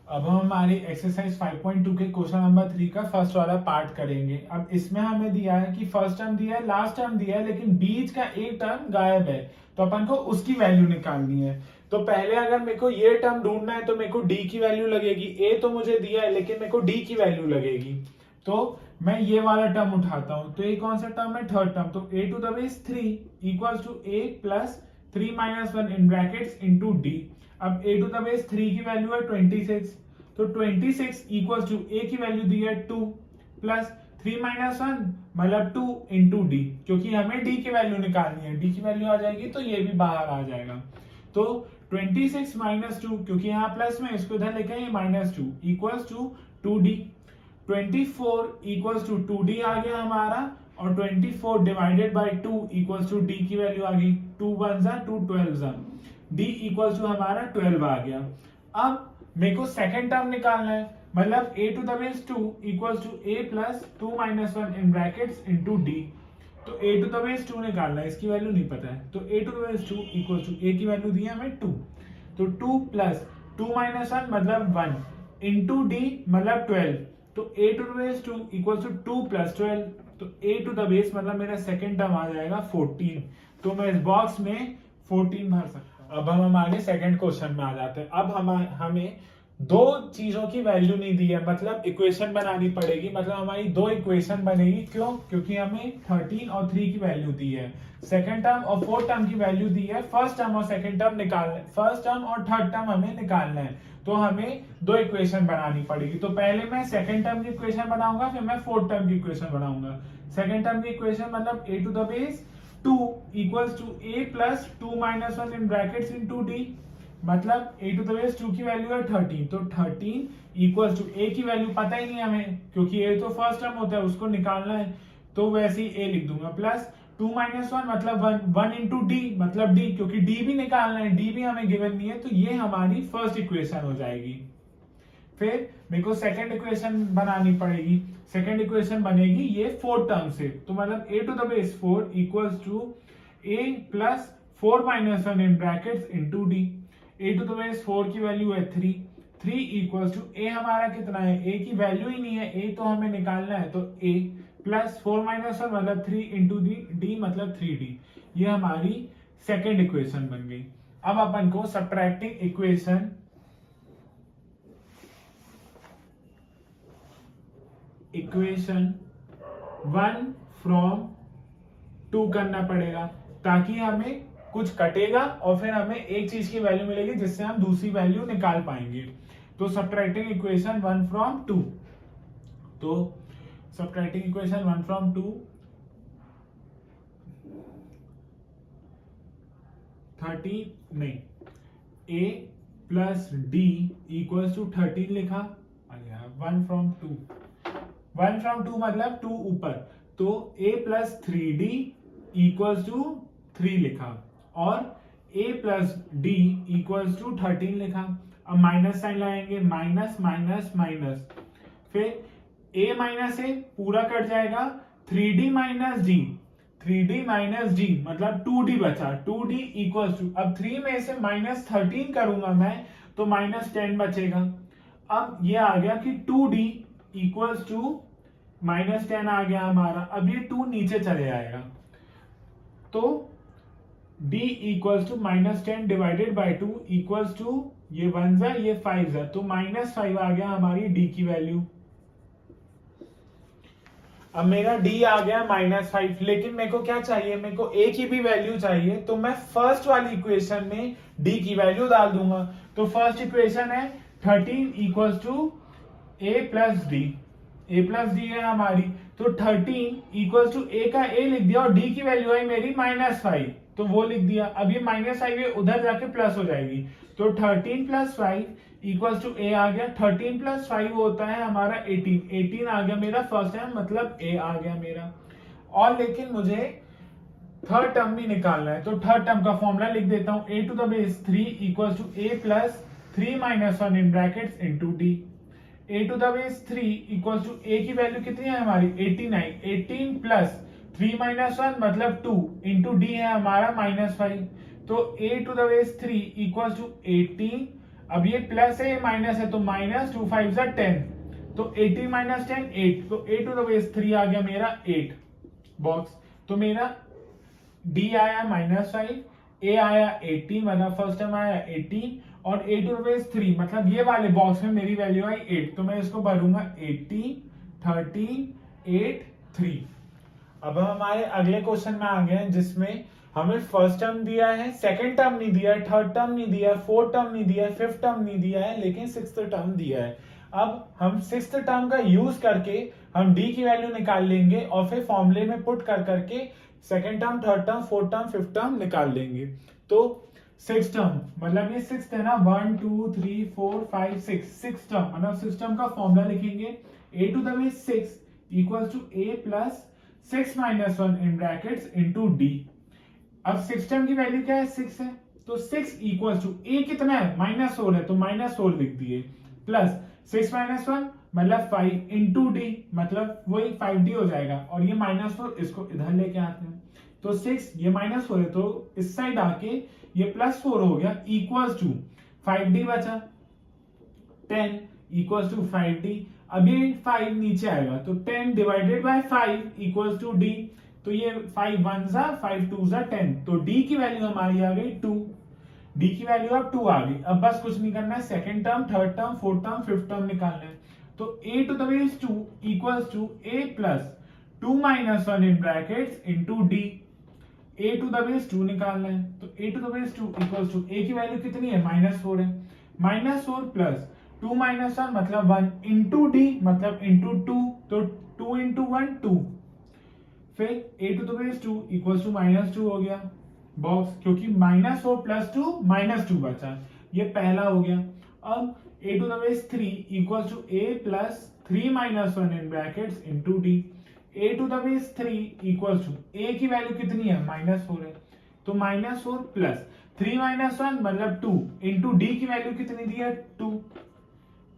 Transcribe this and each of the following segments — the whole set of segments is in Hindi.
अब हम हमारी एक्सरसाइज 5.2 के क्वेश्चन नंबर 3 का फर्स्ट वाला पार्ट करेंगे। अब इसमें हमें दिया है कि फर्स्ट टर्म दिया है, लास्ट टर्म दिया है, लेकिन बीच का एक टर्म गायब है, तो अपन को उसकी वैल्यू निकालनी है। तो पहले अगर मेरे को ये टर्म ढूंढना है तो मेरे को डी की वैल्यू लगेगी। ए तो मुझे दिया है लेकिन मेरे को डी की वैल्यू लगेगी, तो मैं ये वाला टर्म उठाता हूं। तो ये कौन सा टर्म है? Third term. तो A to the base 3 equals to A plus 3 minus 1 in brackets into D. अब ए टू द बेस 3 की वैल्यू है 26, तो 26 इक्वल्स टू ए की वैल्यू दी है 2 प्लस 3 माइनस 1 मतलब 2 इंटू डी, क्योंकि हमें डी की वैल्यू निकालनी है। डी की वैल्यू आ जाएगी तो ये भी बाहर आ जाएगा। तो 26 माइनस 2, क्योंकि यहाँ प्लस में इसको इधर लेके ये minus 2 equals to 2d। 24 equals to 2d आ गया हमारा, और 24 divided by 2 equals to d की वैल्यू आ गई 2 1 जा 2 12 जा, d इक्वल्स टू हमारा 12 आ गया। अब मेरे को सेकंड टर्म निकालना है, मतलब a to the base 2 equals to a plus 2 minus 1 in brackets into d। तो a टू द बेस 2 निकालना है, इसकी वैल्यू नहीं पता है, तो a to the base 2 equals to a की वैल्यू दी है हमें 2, तो 2 प्लस 2 माइनस 1 मतलब 1 इंटू d मतलब 12। तो a to the base 2 equals to 2 plus 12, तो a टू द बेस मतलब मेरा सेकंड टर्म आ जाएगा 14। तो मैं इस बॉक्स में 14 भर सकता हूँ। अब हम हमारे सेकंड क्वेश्चन में आ जाते हैं। अब हमें दो चीजों की वैल्यू नहीं दी है, मतलब इक्वेशन बनानी पड़ेगी, मतलब हमारी दो इक्वेशन बनेगी। क्यों? क्योंकि हमें 13 और 3 की वैल्यू दी है, सेकंड टर्म और फोर्थ टर्म की वैल्यू दी है। फर्स्ट टर्म और सेकंड टर्म निकालना है, फर्स्ट टर्म और थर्ड टर्म हमें निकालना है, तो हमें दो इक्वेशन बनानी पड़ेगी। तो पहले मैं सेकंड टर्म की इक्वेशन बनाऊंगा, फिर मैं फोर्थ टर्म की इक्वेशन बनाऊंगा। सेकंड टर्म की इक्वेशन मतलब a to the base 2 equals to a plus 2 minus 1 in brackets into d, मतलब a टू द बेस 2 की वैल्यू है 13, तो 13 इक्वल्स टू a की वैल्यू पता ही नहीं है हमें, क्योंकि a तो फर्स्ट टर्म होता है, उसको निकालना है, तो वैसे ही a लिख दूंगा, प्लस 2 माइनस 1 मतलब 1 इंटू डी मतलब d, क्योंकि d भी निकालना है, d भी हमें गिवन नहीं है, तो ये हमारी फर्स्ट इक्वेशन हो जाएगी। फिर मेरे को सेकंड इक्वेशन बनानी पड़ेगी, सेकंड इक्वेशन बनेगी ये फोर्थ टर्म से, तो मतलब a to the base 4 equals to a plus 4 minus 1 in brackets into D. a to the base 4 की वैल्यू है 3 इक्वल्स टू a हमारा कितना है, a की वैल्यू ही नहीं है, a तो हमें निकालना है, तो a प्लस 4 माइनस 1 मतलब 3 इंटू डी मतलब 3d। ये हमारी सेकेंड इक्वेशन बन गई। अब अपन को सब्ट्रैक्टिंग इक्वेशन 1 फ्रॉम 2 करना पड़ेगा, ताकि हमें कुछ कटेगा और फिर हमें एक चीज की वैल्यू मिलेगी जिससे हम दूसरी वैल्यू निकाल पाएंगे। तो सब्ट्रैक्टिंग इक्वेशन 1 फ्रॉम 2, तो सब्ट्रैक्टिंग इक्वेशन 1 फ्रॉम 2 30 नहीं, a plus D equals to 13 लिखा, 1 फ्रॉम 2, 1 फ्रॉम 2 मतलब 2 ऊपर, तो a plus 3d equals to 3 लिखा, और a plus d equals to 13 लिखा। अब माइनस साइन लगाएंगे, माइनस माइनस माइनस, फिर a माइनस a पूरा कट जाएगा, 3d minus d, 3d minus d मतलब 2d बचा, 2d इक्वल्स टू, अब 3 में से माइनस 13 करूंगा मैं तो माइनस 10 बचेगा। अब ये आ गया कि 2d इक्वल्स टू माइनस 10 आ गया हमारा, अब ये 2 नीचे चले आएगा, तो d equals to minus 10 divided by 2 equals to ये 1 जा ये 5 जा, तो माइनस 5 आ गया हमारी d की वैल्यू। अब मेरा d आ गया -5, लेकिन मेरे को क्या चाहिए, मेरे को a की भी वैल्यू चाहिए, तो मैं फर्स्ट वाली इक्वेशन में d की वैल्यू डाल दूंगा। तो फर्स्ट इक्वेशन है 13 equals to a plus D है हमारी, तो 13 इक्वल्स टू a का a लिख दिया और d की वैल्यू है मेरी -5, तो वो लिख दिया। अब ये -5 उधर जाके प्लस हो जाएगी, तो 13 प्लस 5 इक्वल्स टू a आ गया, 13 प्लस 5 होता है हमारा 18 आ गया मेरा फर्स्ट टाइम, मतलब a आ गया मेरा। और लेकिन मुझे थर्ड टर्म भी निकालना है, तो थर्ड टर्म का फॉर्मूला लिख देता हूं, a to the base 3 equals to a plus 3 minus 1 in brackets into D. a to the base 3 equals to a की वैल्यू कितनी है हमारी 89, 18 प्लस 3 माइनस 1 मतलब 2 इंटू डी है हमारा -5, तो a to the base 3 equals to 18 अब ये प्लस है ये माइनस है, तो माइनस 2 5 जा 10, तो 18 माइनस 10 8, तो a टू द बेस 3 आ गया मेरा 8 बॉक्स। तो मेरा d आया -5, a आया 18 मतलब फर्स्ट टर्म आया 18 और a टू द बेस 3 मतलब ये वाले बॉक्स में मेरी वैल्यू आई 8, तो मैं इसको भरूंगा 18 13 8 3। अब हम हमारे अगले क्वेश्चन में आ गए हैं जिसमें हमें फर्स्ट टर्म दिया है, सेकंड टर्म नहीं दिया है, थर्ड टर्म नहीं दिया है, फोर्थ टर्म नहीं दिया है, फिफ्थ टर्म नहीं दिया है, लेकिन सिक्स्थ टर्म दिया है। अब हम सिक्स्थ टर्म का यूज करके हम डी की वैल्यू निकाल लेंगे और फिर फॉर्मूले में पुट कर करके second term, third term, fourth term, fifth term निकाल लेंगे। तो सिक्स टर्म मतलब ये सिक्स है ना, 1 2 3 4 5 6, सिक्स टर्म मतलब सिक्स टर्म का फॉर्मूला लिखेंगे a to the base 6 equals to a plus 6 minus 1 in brackets into d। अब सिक्स टर्म की वैल्यू क्या है 6 है, तो 6 इक्वल्स टू a कितना है -4 है, तो -4 लिख दिए, प्लस 6 माइनस 1 मतलब 5 इंटू डी मतलब वही 5d हो जाएगा, और ये -4 इसको इधर लेके आते हैं, तो 6 ये -4 है तो इस साइड आके ये +4 हो गया इक्वल्स टू 5d बचा 10 इक्वल्स टू 5d। अब ये 5 नीचे आएगा तो 10 divided by 5 equals to d, तो ये 5 1 जा 5 2 जा 10, तो d की वैल्यू हमारी आ गई 2, d की वैल्यू अब 2 आ गई। अब बस कुछ नहीं करना है, second term, third term, fourth term, fifth term निकालना है, तो a to the base 2 equals to a plus 2 minus 1 in brackets into d। a to the base 2 निकालना है, तो a to the base 2 equals to a की वैल्यू कितनी है -4 है, -4 प्लस 2 माइनस 1 मतलब 1 इंटू d मतलब इंटू 2, तो 2 इंटू 1 2, फिर a to the base 2 equals to -2 हो गया बॉक्स, क्योंकि -4 प्लस 2 -2 बचा, ये पहला हो गया। अब a to the base 3 equals to a plus 3 minus 1 in brackets into d। a to the base 3 equals to a की वैल्यू कितनी है -4 है, तो -4 प्लस 3 माइनस 1 मतलब 2 इंटू d की वैल्यू कितनी दी है 2,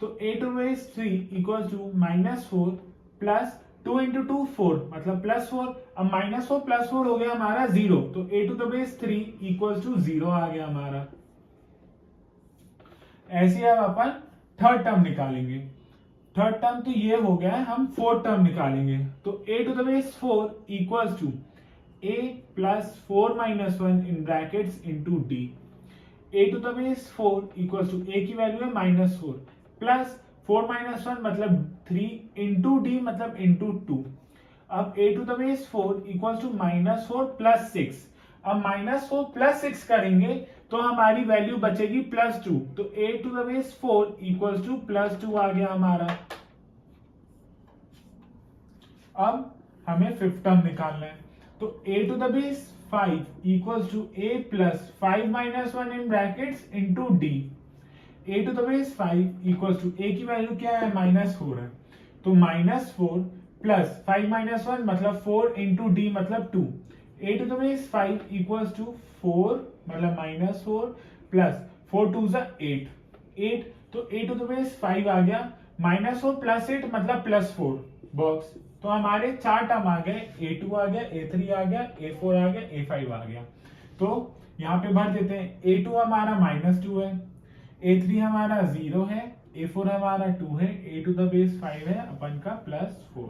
तो a to base 3 equals to -4 plus 2 into 2 4 मतलब +4। अब -4 +4 हो गया हमारा 0, तो a to the base 3 equals to 0 आ गया हमारा। ऐसे अब अपन थर्ड टर्म निकालेंगे, थर्ड टर्म तो ये हो गया है, हम फोर्थ टर्म निकालेंगे, तो a to the base 4 equals to a plus 4 minus 1 in brackets into d। a to the base 4 equals to a की वैल्यू है -4 प्लस 4 माइनस 1 मतलब 3 इंटू d मतलब इंटू 2। अब a to the base 4 equals to -4 plus 6, अब -4 प्लस 6 करेंगे तो हमारी वैल्यू बचेगी +2, तो a to the base 4 equals to +2 आ गया हमारा। अब हमें फिफ्थ टर्म निकालना है, तो a to the base 5 equals to a plus 5 minus 1 in brackets into d। a to the base 5 equals to a की वैल्यू क्या है -4 है, तो -4 प्लस 5 माइनस 1 मतलब 4 इंटू d मतलब 2। a to the base 5 equals to 4 मतलब -4 प्लस 4 2 जा 8, तो a टू द बेस 5 आ गया, -4 प्लस 8 मतलब +4 बॉक्स। तो हमारे चार टर्म आ गए, a2 आ गया, a3 आ गया, a4 आ गया, a5 आ गया। तो यहाँ पे भर देते हैं, a2 हमारा -2 है, a3 हमारा 0 है, a4 हमारा 2 है, a टू द बेस 5 है अपन का +4।